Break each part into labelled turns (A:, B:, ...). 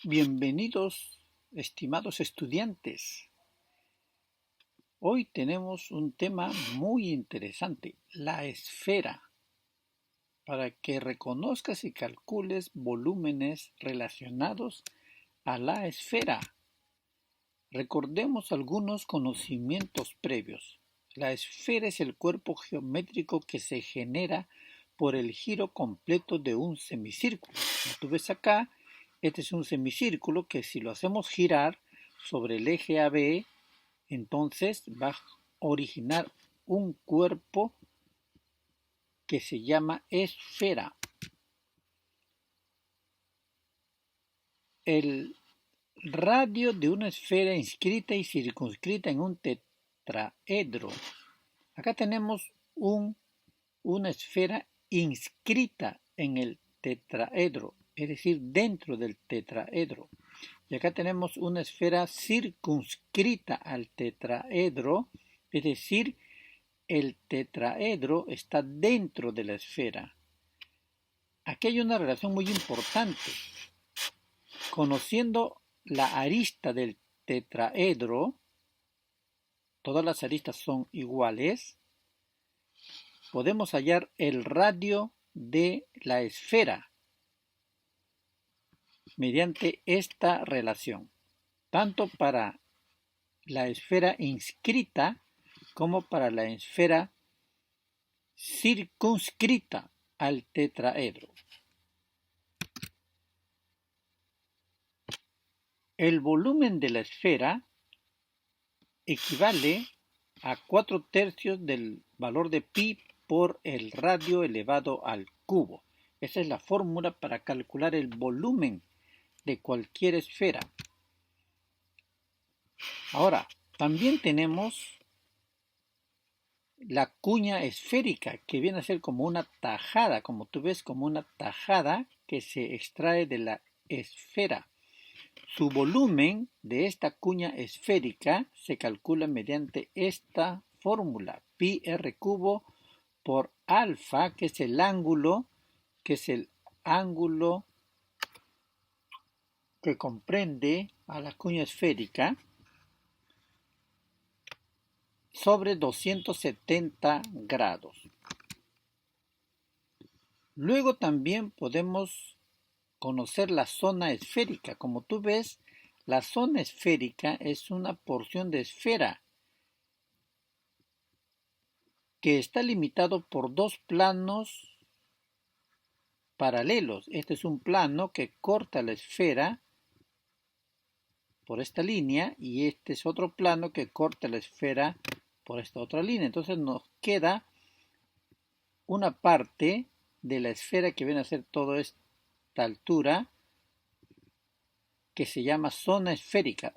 A: Bienvenidos, estimados estudiantes. Hoy tenemos un tema muy interesante, la esfera, para que reconozcas y calcules volúmenes relacionados a la esfera. Recordemos algunos conocimientos previos. La esfera es el cuerpo geométrico que se genera por el giro completo de un semicírculo. Como tú ves acá, este es un semicírculo que si lo hacemos girar sobre el eje AB, entonces va a originar un cuerpo que se llama esfera. El radio de una esfera inscrita y circunscrita en un tetraedro. Acá tenemos una esfera inscrita en el tetraedro, es decir, dentro del tetraedro. Y acá tenemos una esfera circunscrita al tetraedro, es decir, el tetraedro está dentro de la esfera. Aquí hay una relación muy importante. Conociendo la arista del tetraedro, todas las aristas son iguales, podemos hallar el radio de la esfera mediante esta relación, tanto para la esfera inscrita como para la esfera circunscrita al tetraedro. El volumen de la esfera equivale a 4/3 del valor de pi por el radio elevado al cubo. Esa es la fórmula para calcular el volumen de cualquier esfera. Ahora, también tenemos la cuña esférica, que viene a ser como una tajada, como tú ves, como una tajada que se extrae de la esfera. Su volumen de esta cuña esférica se calcula mediante esta fórmula, pi r cubo por alfa, que es el ángulo que comprende a la cuña esférica, sobre 270 grados. Luego también podemos conocer la zona esférica. Como tú ves, la zona esférica es una porción de esfera que está limitado por dos planos paralelos. Este es un plano que corta la esfera por esta línea y este es otro plano que corta la esfera por esta otra línea. Entonces nos queda una parte de la esfera que viene a ser toda esta altura, que se llama zona esférica.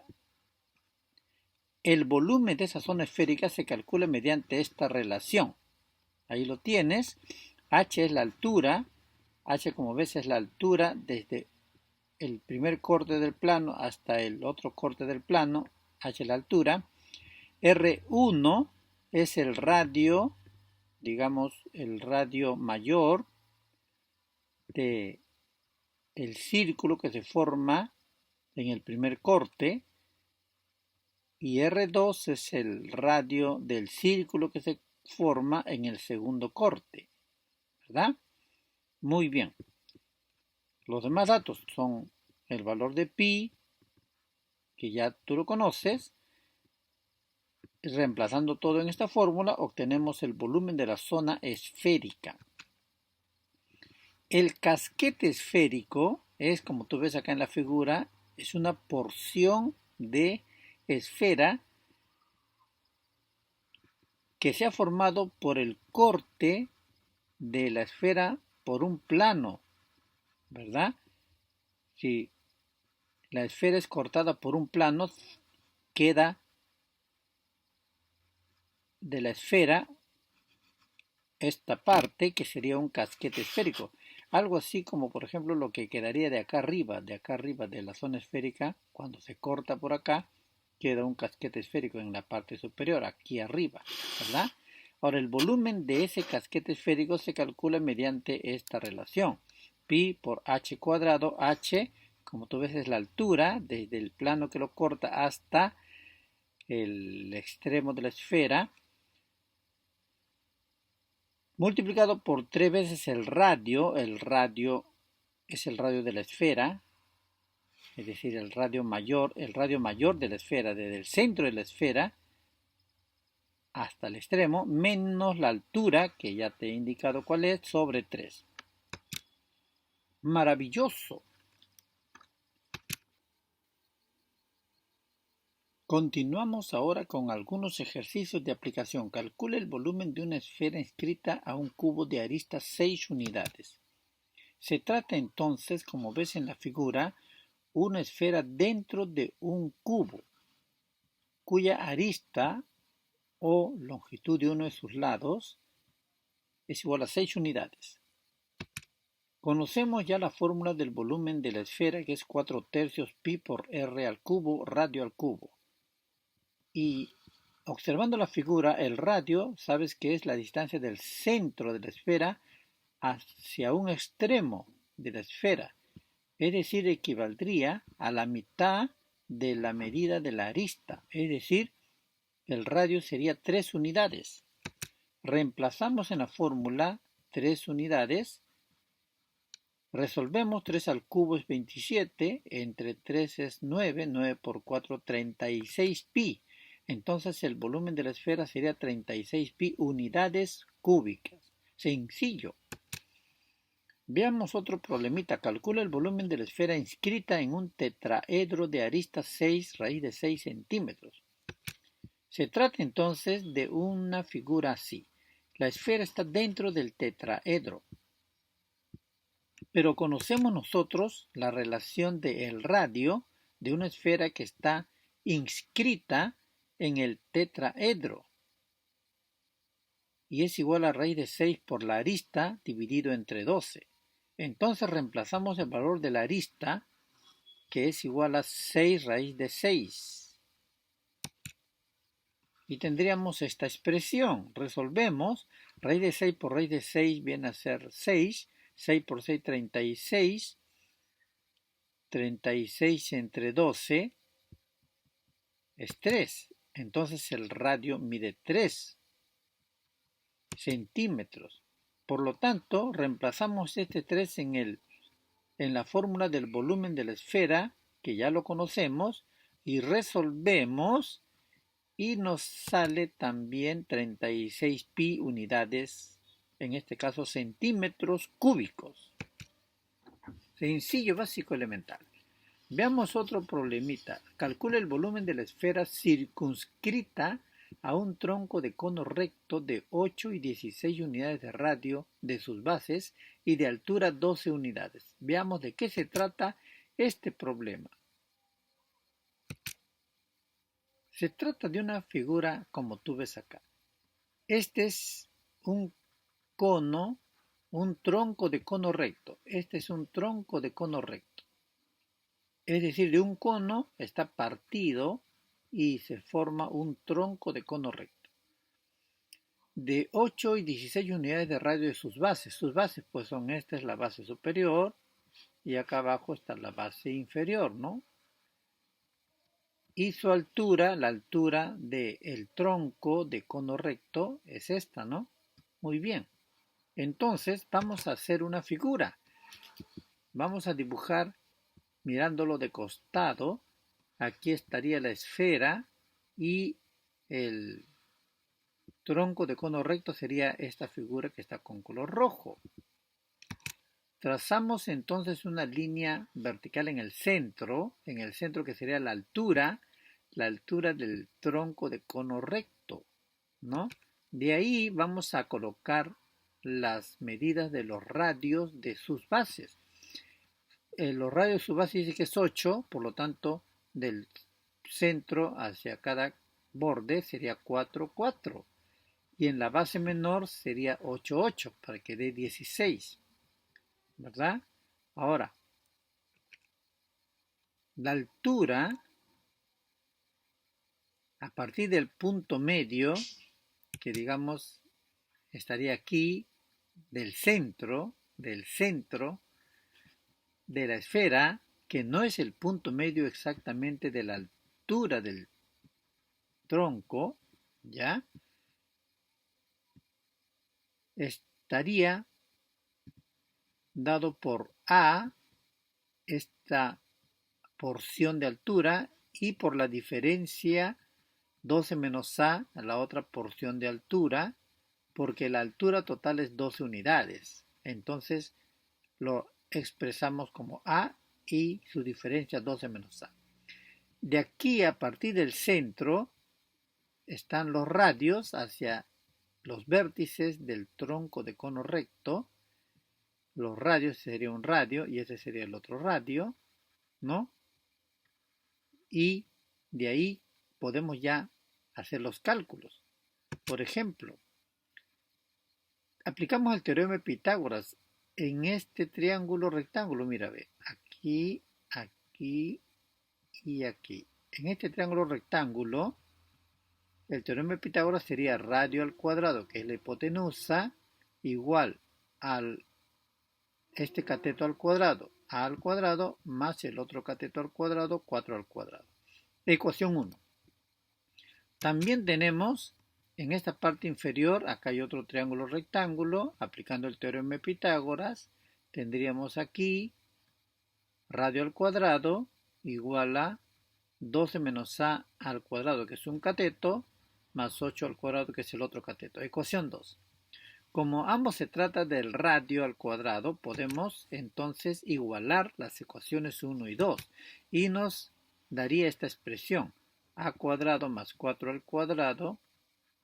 A: El volumen de esa zona esférica se calcula mediante esta relación. Ahí lo tienes. H es la altura. H, como ves, es la altura desde el primer corte del plano hasta el otro corte del plano. H es la altura. R1 es el radio, digamos, el radio mayor del círculo que se forma en el primer corte, y R2 es el radio del círculo que se forma en el segundo corte, ¿verdad? Muy bien. Los demás datos son el valor de pi, que ya tú lo conoces. Reemplazando todo en esta fórmula, obtenemos el volumen de la zona esférica. El casquete esférico es, como tú ves acá en la figura, es una porción de esfera que se ha formado por el corte de la esfera por un plano, ¿verdad? Si la esfera es cortada por un plano, queda de la esfera esta parte que sería un casquete esférico. Algo así como, por ejemplo, lo que quedaría de acá arriba de la zona esférica, cuando se corta por acá, queda un casquete esférico en la parte superior, aquí arriba, ¿verdad? Ahora, el volumen de ese casquete esférico se calcula mediante esta relación. Pi por h cuadrado, h como tú ves es la altura desde el plano que lo corta hasta el extremo de la esfera, multiplicado por 3 veces el radio es el radio de la esfera, es decir, el radio mayor de la esfera, desde el centro de la esfera hasta el extremo, menos la altura, que ya te he indicado cuál es, sobre 3. Maravilloso. Continuamos ahora con algunos ejercicios de aplicación. Calcula el volumen de una esfera inscrita a un cubo de aristas 6 unidades. Se trata entonces, como ves en la figura, una esfera dentro de un cubo, cuya arista o longitud de uno de sus lados es igual a 6 unidades. Conocemos ya la fórmula del volumen de la esfera, que es 4/3 pi por r al cubo, radio al cubo. Y observando la figura, el radio, sabes que es la distancia del centro de la esfera hacia un extremo de la esfera, es decir, equivaldría a la mitad de la medida de la arista, es decir, el radio sería 3 unidades. Reemplazamos en la fórmula 3 unidades, resolvemos 3 al cubo es 27, entre 3 es 9, 9 por 4, 36 pi. Entonces el volumen de la esfera sería 36 pi unidades cúbicas. Sencillo. Veamos otro problemita. Calcula el volumen de la esfera inscrita en un tetraedro de aristas 6 raíz de 6 centímetros. Se trata entonces de una figura así. La esfera está dentro del tetraedro. Pero conocemos nosotros la relación del radio de una esfera que está inscrita en el tetraedro. Y es igual a raíz de 6 por la arista dividido entre 12. Entonces reemplazamos el valor de la arista, que es igual a 6 raíz de 6. Y tendríamos esta expresión. Resolvemos. Raíz de 6 por raíz de 6 viene a ser 6. 6 por 6, 36. 36 entre 12 es 3. Entonces el radio mide 3 centímetros. Por lo tanto, reemplazamos este 3 en la fórmula del volumen de la esfera, que ya lo conocemos, y resolvemos, y nos sale también 36 pi unidades, en este caso centímetros cúbicos. Sencillo, básico, elemental. Veamos otro problemita. Calcula el volumen de la esfera circunscrita a un tronco de cono recto de 8 y 16 unidades de radio de sus bases y de altura 12 unidades. Veamos de qué se trata este problema. Se trata de una figura como tú ves acá. Este es un cono, un tronco de cono recto. Este es un tronco de cono recto. Es decir, de un cono está partido y se forma un tronco de cono recto. De 8 y 16 unidades de radio de sus bases. Sus bases pues son, esta es la base superior y acá abajo está la base inferior, ¿no? Y su altura, la altura del tronco de cono recto es esta, ¿no? Muy bien. Entonces vamos a hacer una figura. Vamos a dibujar mirándolo de costado. Aquí estaría la esfera y el tronco de cono recto sería esta figura que está con color rojo. Trazamos entonces una línea vertical en el centro que sería la altura del tronco de cono recto, ¿no? De ahí vamos a colocar las medidas de los radios de sus bases. Los radios de sus bases dice que es 8, por lo tanto, del centro hacia cada borde sería 4, 4. Y en la base menor sería 8, 8, para que dé 16. ¿Verdad? Ahora, la altura, a partir del punto medio, que digamos estaría aquí, del centro de la esfera, que no es el punto medio exactamente de la altura del tronco, ¿ya? Estaría dado por A, esta porción de altura, y por la diferencia 12 menos A, la otra porción de altura, porque la altura total es 12 unidades. Entonces lo expresamos como A y su diferencia 12 menos A. De aquí, a partir del centro, están los radios hacia los vértices del tronco de cono recto. Los radios, sería un radio y ese sería el otro radio, ¿no? Y de ahí podemos ya hacer los cálculos. Por ejemplo, aplicamos el teorema de Pitágoras en este triángulo rectángulo. Mira, ve, aquí, aquí y aquí. En este triángulo rectángulo, el teorema de Pitágoras sería radio al cuadrado, que es la hipotenusa, igual al este cateto al cuadrado, a al cuadrado, más el otro cateto al cuadrado, 4 al cuadrado. Ecuación 1. También tenemos en esta parte inferior, acá hay otro triángulo rectángulo, aplicando el teorema de Pitágoras, tendríamos aquí radio al cuadrado igual a 12 menos a al cuadrado, que es un cateto, más 8 al cuadrado, que es el otro cateto. Ecuación 2. Como ambos se trata del radio al cuadrado, podemos entonces igualar las ecuaciones 1 y 2 y nos daría esta expresión: a cuadrado más 4 al cuadrado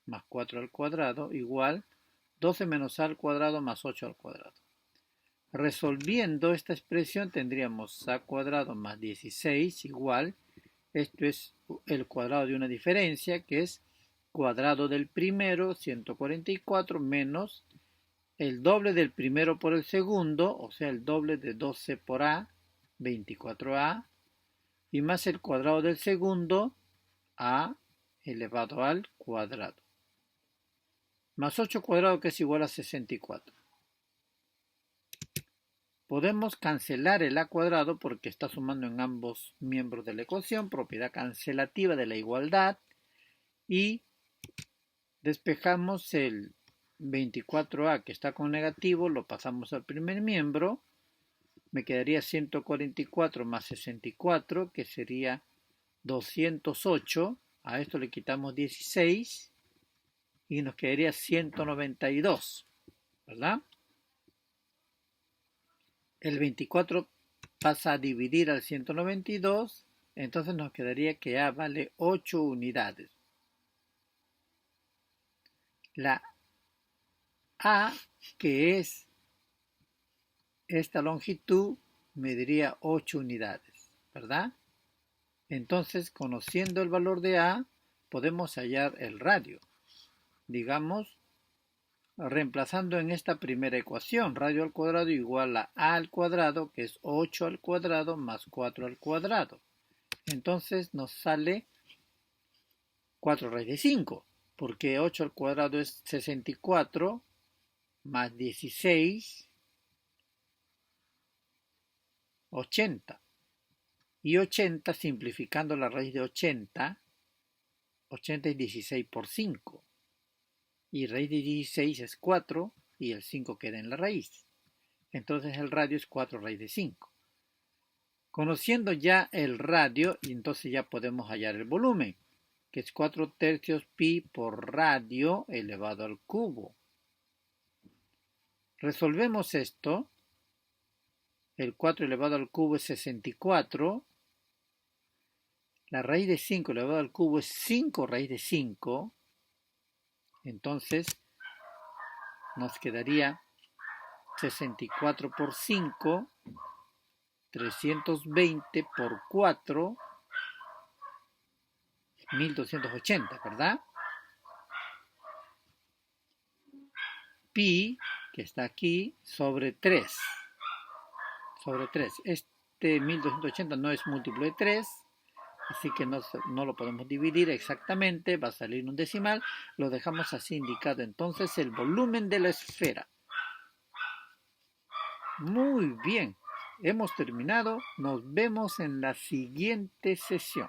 A: más 4 al cuadrado igual 12 menos a al cuadrado más 8 al cuadrado. Resolviendo esta expresión tendríamos a cuadrado más 16 igual, esto es el cuadrado de una diferencia, que es cuadrado del primero, 144, menos el doble del primero por el segundo, o sea, el doble de 12 por A, 24A, y más el cuadrado del segundo, A elevado al cuadrado. Más 8 cuadrado, que es igual a 64. Podemos cancelar el a cuadrado porque está sumando en ambos miembros de la ecuación, propiedad cancelativa de la igualdad, y despejamos el 24a que está con negativo, lo pasamos al primer miembro, me quedaría 144 más 64, que sería 208, a esto le quitamos 16 y nos quedaría 192, ¿verdad? El 24 pasa a dividir al 192, entonces nos quedaría que A vale 8 unidades. La A, que es esta longitud, mediría 8 unidades, ¿verdad? Entonces, conociendo el valor de A, podemos hallar el radio. Digamos, reemplazando en esta primera ecuación, radio al cuadrado igual a al cuadrado, que es 8 al cuadrado más 4 al cuadrado. Entonces nos sale 4 raíz de 5, porque 8 al cuadrado es 64, más 16, 80. Y 80, simplificando la raíz de 80, 80 es 16 por 5. Y raíz de 16 es 4 y el 5 queda en la raíz. Entonces el radio es 4 raíz de 5. Conociendo ya el radio, entonces ya podemos hallar el volumen, que es 4 tercios pi por radio elevado al cubo. Resolvemos esto. El 4 elevado al cubo es 64. La raíz de 5 elevado al cubo es 5 raíz de 5. Entonces nos quedaría 64 por 5, 320 por 4, 1280, ¿verdad? Pi, que está aquí, sobre 3. Sobre 3. Este 1280 no es múltiplo de 3, así que no lo podemos dividir exactamente, va a salir un decimal, lo dejamos así indicado. Entonces el volumen de la esfera. Muy bien. Hemos terminado. Nos vemos en la siguiente sesión.